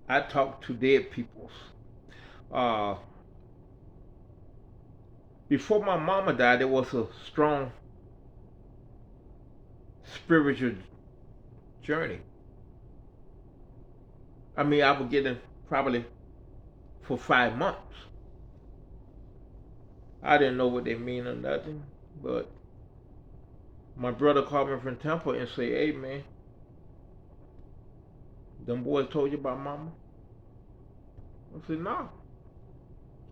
I talk to dead peoples. Uh, Before my mama died, there was a strong spiritual journey. I mean, I was getting probably for 5 months. I didn't know what they mean or nothing, but my brother called me from Temple and said, "Hey man, them boys told you about mama?" I said, "No."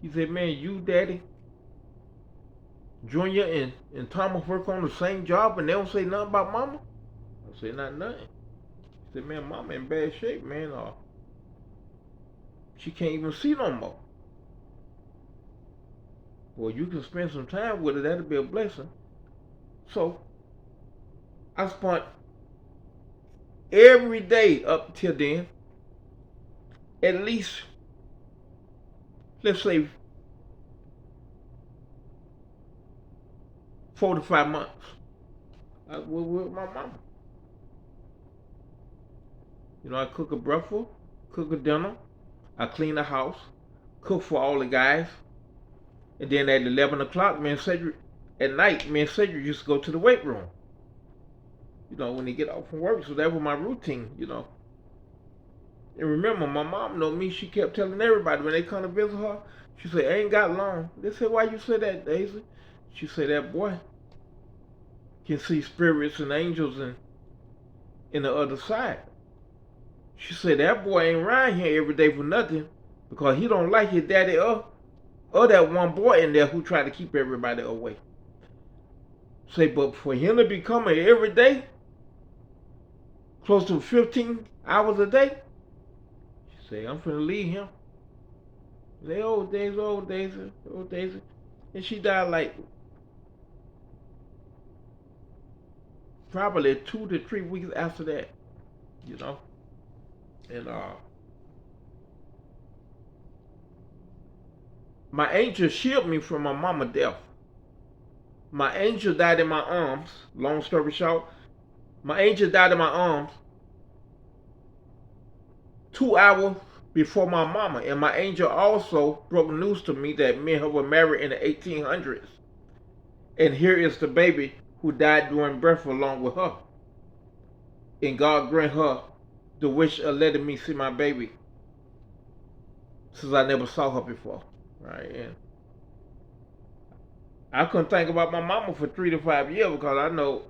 He said, "Man, you, daddy, Junior, and Thomas work on the same job and they don't say nothing about mama?" I said, "Not nothing." He said, "Man, mama in bad shape, man. She can't even see no more. Well, you can spend some time with her. That'll be a blessing." So I spent every day up till then, at least, let's say, 4 to 5 months with my mama. You know, I cook a breakfast, cook a dinner, I clean the house, cook for all the guys, and then at 11 o'clock, me and Cedric, at night, me and Cedric used to go to the weight room. You know, when they get off from work, so that was my routine. You know, and remember, my mom know me. She kept telling everybody when they come to visit her, she said, "I ain't got long." They said, "Why you say that, Daisy?" She said, "That boy can see spirits and angels in the other side." She said, "That boy ain't around here every day for nothing because he don't like his daddy or that one boy in there who tried to keep everybody away." Say, but for him to be coming every day, close to 15 hours a day, she say, "I'm finna leave him." They old days, old days, old days. And she died like probably 2 to 3 weeks after that, you know. And my angel shielded me from my mama death. My angel died in my arms. Long story short, my angel died in my arms 2 hours before my mama. And my angel also broke news to me that me and her were married in the 1800s. And here is the baby who died during birth along with her. And God grant her the wish of letting me see my baby since I never saw her before. Right? And I couldn't think about my mama for 3 to 5 years because I know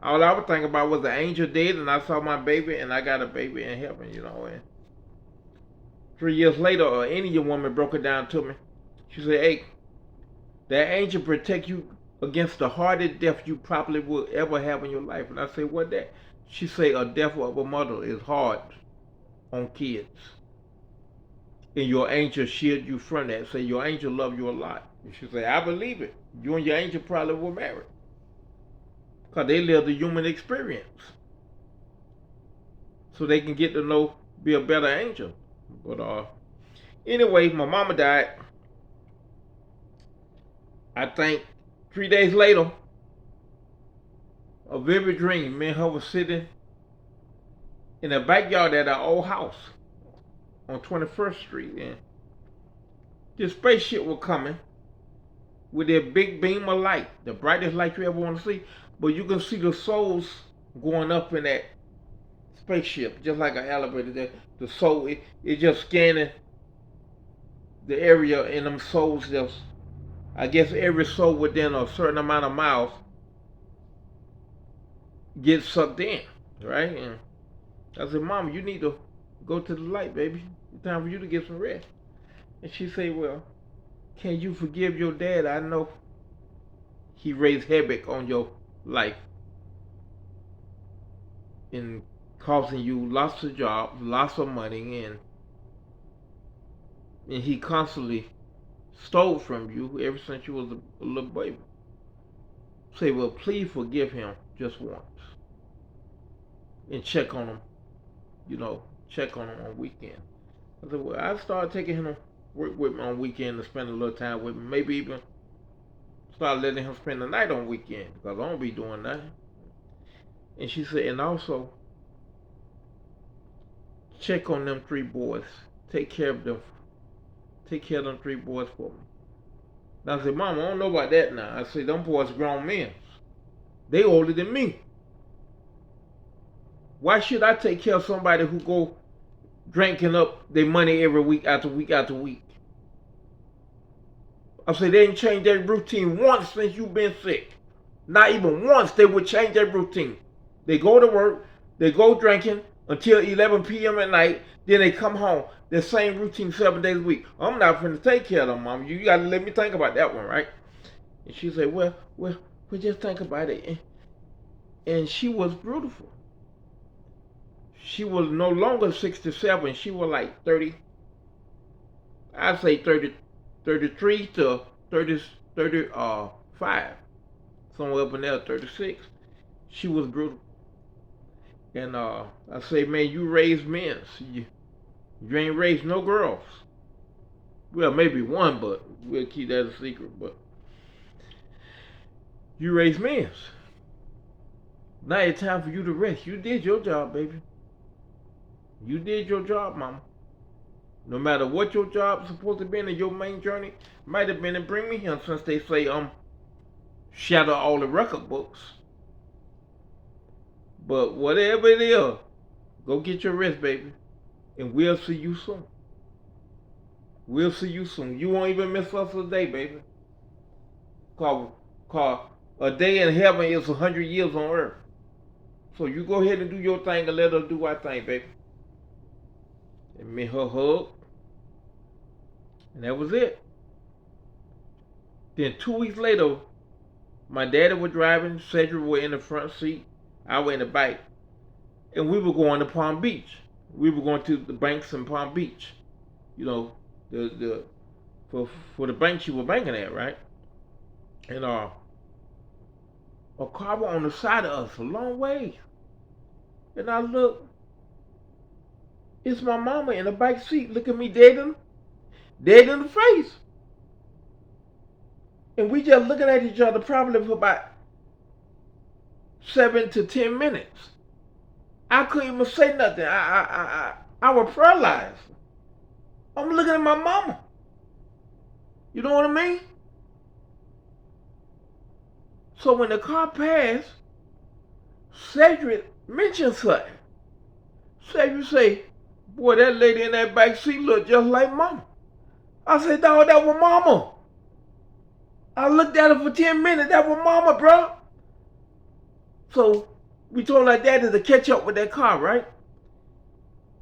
all I would think about was the angel dead and I saw my baby and I got a baby in heaven, you know. And 3 years later, an Indian woman broke it down to me. She said, "Hey, that angel protect you against the hardest death you probably will ever have in your life." And I said, "What that?" She said, "A death of a mother is hard on kids. And your angel shield you from that. Say your angel love you a lot." And she said, "I believe it. You and your angel probably were married. Because they live the human experience. So they can get to know, be a better angel." But anyway, my mama died. I think 3 days later, a vivid dream. Me and her was sitting in the backyard at our old house on 21st Street. And this spaceship was coming with their big beam of light, the brightest light you ever want to see. But you can see the souls going up in that spaceship, just like an elevator. The soul, it just scanning the area, and them souls just, I guess every soul within a certain amount of miles gets sucked in, right? And I said, "Mama, you need to go to the light, baby. It's time for you to get some rest." And she said, "Well, can you forgive your dad? I know he raised havoc on your life and causing you lots of jobs, lots of money, and he constantly stole from you ever since you was a little baby. Say, well, please forgive him just once and check on him, you know, check on him on weekend." I said, "Well, I started taking him to work with me on weekend to spend a little time with me. Maybe even start letting him spend the night on weekend because I don't be doing nothing." And she said, "And also check on them 3 boys. Take care of them. Take care of them 3 boys for me. And I said, Mama, I don't know about that now. I said, them boys grown men. They older than me. Why should I take care of somebody who go drinking up their money every week after week after week? I said, they ain't changed their routine once since you've been sick. Not even once they would change their routine. They go to work, they go drinking until 11 p.m. at night, then they come home. The same routine 7 days a week. I'm not going to take care of them, Mom. You got to let me think about that one, right? And she said, well, just think about it. And she was beautiful. She was no longer 67. She was like 30. I'd say 30, 33 to 35. Somewhere up in there, 36. She was brutal. And I say, man, you raised men. You ain't raised no girls. Well, maybe one, but we'll keep that a secret. But you raised men. Now it's time for you to rest. You did your job, baby. You did your job, Mama. No matter what your job's supposed to be in your main journey, might have been to bring me here, since they say shatter all the record books. But whatever it is, go get your rest, baby. And we'll see you soon. We'll see you soon. You won't even miss us a day, baby. Cause a day in heaven is 100 years on earth. So you go ahead and do your thing and let us do our thing, baby. And me her hug. And that was it. Then 2 weeks later, my daddy was driving, Cedric was in the front seat, I was in the back. And we were going to Palm Beach. We were going to the banks in Palm Beach. You know, for the bank she was banking at, right? And a car was on the side of us a long way. And I look, it's my mama in the back seat, looking me dead in the face. And we just looking at each other probably for about 7 to 10 minutes. I couldn't even say nothing. I was paralyzed. I'm looking at my mama. You know what I mean? So when the car passed, Cedric mentioned something. Cedric say, boy, that lady in that back seat looked just like mama. I said, dog, that was mama. I looked at her for 10 minutes. That was mama, bro. So we told our daddy to catch up with that car, right?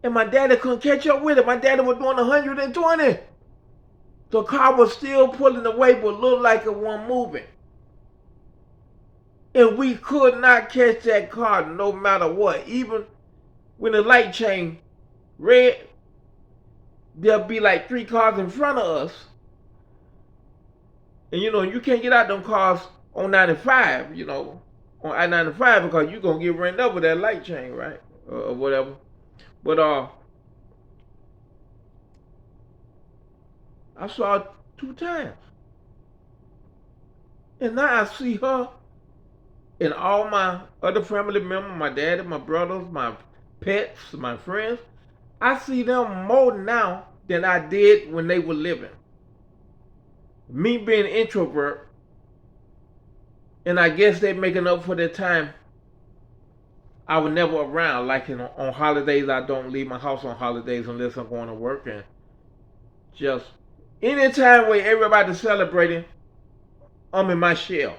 And my daddy couldn't catch up with it. My daddy was doing 120. The car was still pulling away, but looked like it wasn't moving. And we could not catch that car no matter what. Even when the light changed red, there'll be like 3 cars in front of us. And you know, you can't get out them cars on 95, you know, on I-95, because you're going to get ran up with that light chain, right? Or whatever. But I saw her 2 times. And now I see her and all my other family members, my daddy, my brothers, my pets, my friends. I see them more now than I did when they were living. Me being an introvert, and I guess they're making up for the time I was never around. Like on holidays, I don't leave my house on holidays unless I'm going to work. And just any time where everybody's celebrating, I'm in my shell.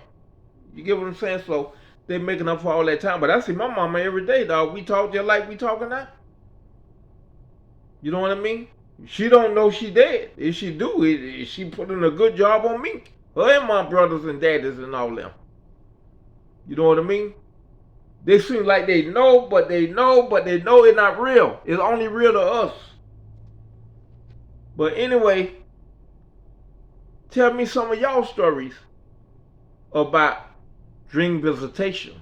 You get what I'm saying? So they're making up for all that time. But I see my mama every day, dog. We talk just like we talking now. You know what I mean? She don't know she dead. If she do, she put in a good job on me. Her and my brothers and daddies and all them. You know what I mean? They seem like they know, but they know it's not real. It's only real to us. But anyway, tell me some of y'all stories about dream visitation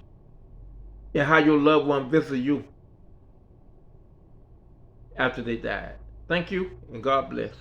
and how your loved one visited you after they died. Thank you, and God bless.